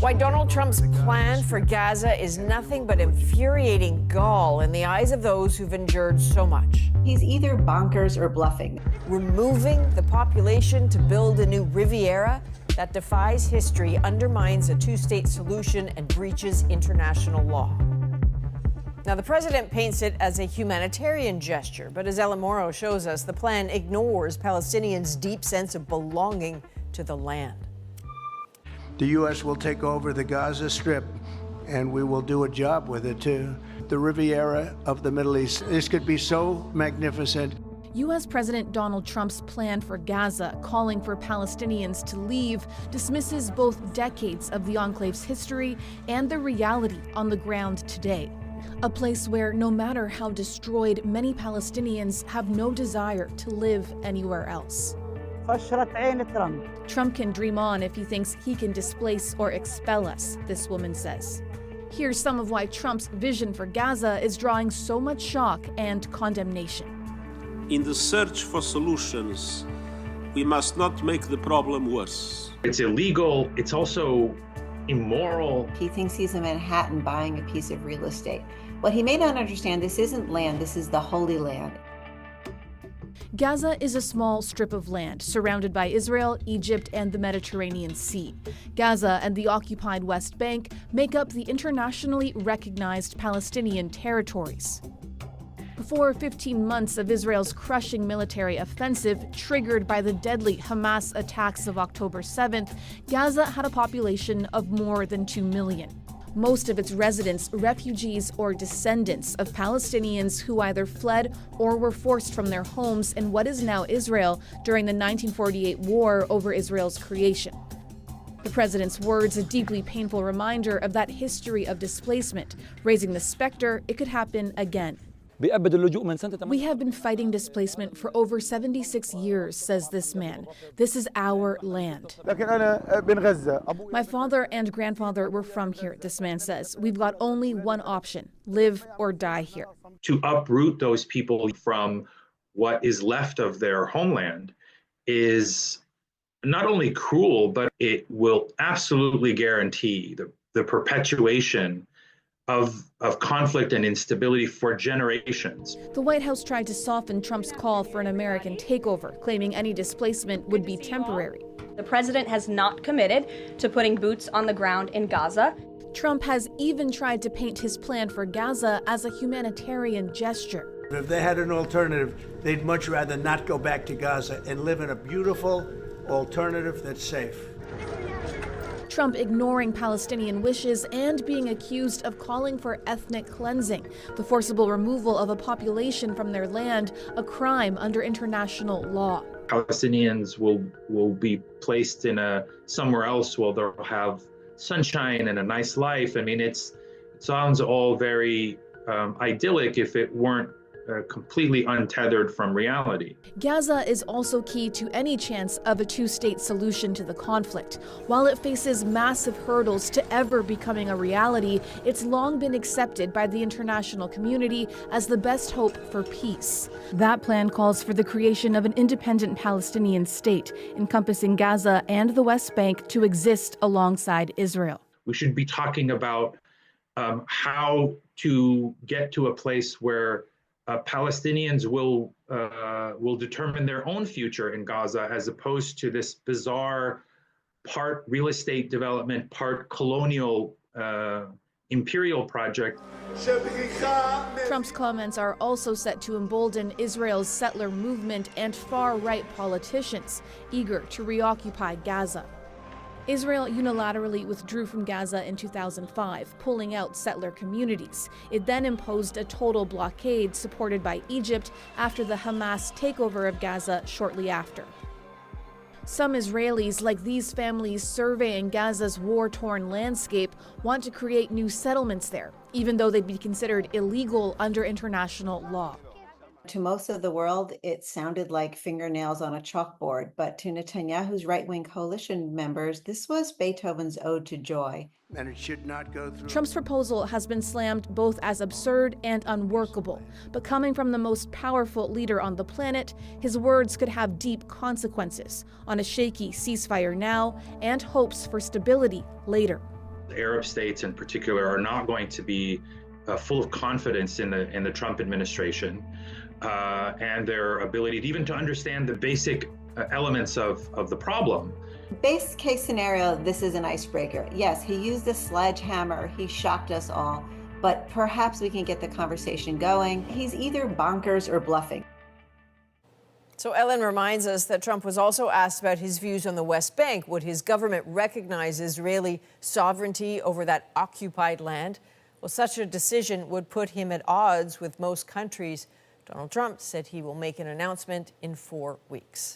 Why Donald Trump's plan for Gaza is nothing but infuriating gall in the eyes of those who've endured so much. He's either bonkers or bluffing. Removing the population to build a new Riviera that defies history, undermines a two-state solution, and breaches international law. Now, the president paints it as a humanitarian gesture, but as Ella Morrow shows us, the plan ignores Palestinians' deep sense of belonging to the land. The U.S. will take over the Gaza Strip, and we will do a job with it, too. The Riviera of the Middle East. This could be so magnificent. U.S. President Donald Trump's plan for Gaza, calling for Palestinians to leave, dismisses both decades of the enclave's history and the reality on the ground today. A place where, no matter how destroyed, many Palestinians have no desire to live anywhere else. Trump can dream on if he thinks he can displace or expel us, this woman says. Here's some of why Trump's vision for Gaza is drawing so much shock and condemnation. In the search for solutions, we must not make the problem worse. It's illegal. It's also immoral. He thinks he's in Manhattan buying a piece of real estate. What he may not understand, this isn't land, this is the Holy Land. Gaza is a small strip of land surrounded by Israel, Egypt, and the Mediterranean Sea. Gaza and the occupied West Bank make up the internationally recognized Palestinian territories. Before 15 months of Israel's crushing military offensive, triggered by the deadly Hamas attacks of October 7th, Gaza had a population of more than 2 million. Most of its residents, refugees or descendants of Palestinians who either fled or were forced from their homes in what is now Israel during the 1948 war over Israel's creation. The president's words a deeply painful reminder of that history of displacement, raising the specter it could happen again. We have been fighting displacement for over 76 years, says this man. This is our land. My father and grandfather were from here, this man says. We've got only one option, live or die here. To uproot those people from what is left of their homeland is not only cruel, but it will absolutely guarantee the perpetuation of conflict and instability for generations. The White House tried to soften Trump's call for an American takeover, claiming any displacement would be temporary. The president has not committed to putting boots on the ground in Gaza. Trump has even tried to paint his plan for Gaza as a humanitarian gesture. If they had an alternative, they'd much rather not go back to Gaza and live in a beautiful alternative that's safe. Trump ignoring Palestinian wishes and being accused of calling for ethnic cleansing, the forcible removal of a population from their land, a crime under international law. Palestinians will be placed in somewhere else where they'll have sunshine and a nice life. I mean, it sounds all very idyllic if it weren't completely untethered from reality. Gaza is also key to any chance of a two-state solution to the conflict. While it faces massive hurdles to ever becoming a reality, it's long been accepted by the international community as the best hope for peace. That plan calls for the creation of an independent Palestinian state, encompassing Gaza and the West Bank to exist alongside Israel. We should be talking about how to get to a place where Palestinians will determine their own future in Gaza, as opposed to this bizarre part real estate development, part colonial imperial project. Trump's comments are also set to embolden Israel's settler movement and far-right politicians eager to reoccupy Gaza. Israel unilaterally withdrew from Gaza in 2005, pulling out settler communities. It then imposed a total blockade supported by Egypt after the Hamas takeover of Gaza shortly after. Some Israelis, like these families surveying Gaza's war-torn landscape, want to create new settlements there, even though they'd be considered illegal under international law. To most of the world, it sounded like fingernails on a chalkboard, but to Netanyahu's right-wing coalition members, this was Beethoven's Ode to Joy. And it should not go through. Trump's proposal has been slammed both as absurd and unworkable, but coming from the most powerful leader on the planet, his words could have deep consequences on a shaky ceasefire now and hopes for stability later. the Arab states in particular are not going to be full of confidence in the Trump administration and their ability to even to understand the basic elements of the problem. Base case scenario, this is an icebreaker. Yes, he used a sledgehammer. He shocked us all, but perhaps we can get the conversation going. He's either bonkers or bluffing. So Ellen reminds us that Trump was also asked about his views on the West Bank. Would his government recognize Israeli sovereignty over that occupied land? Well, such a decision would put him at odds with most countries. Donald Trump said he will make an announcement in 4 weeks.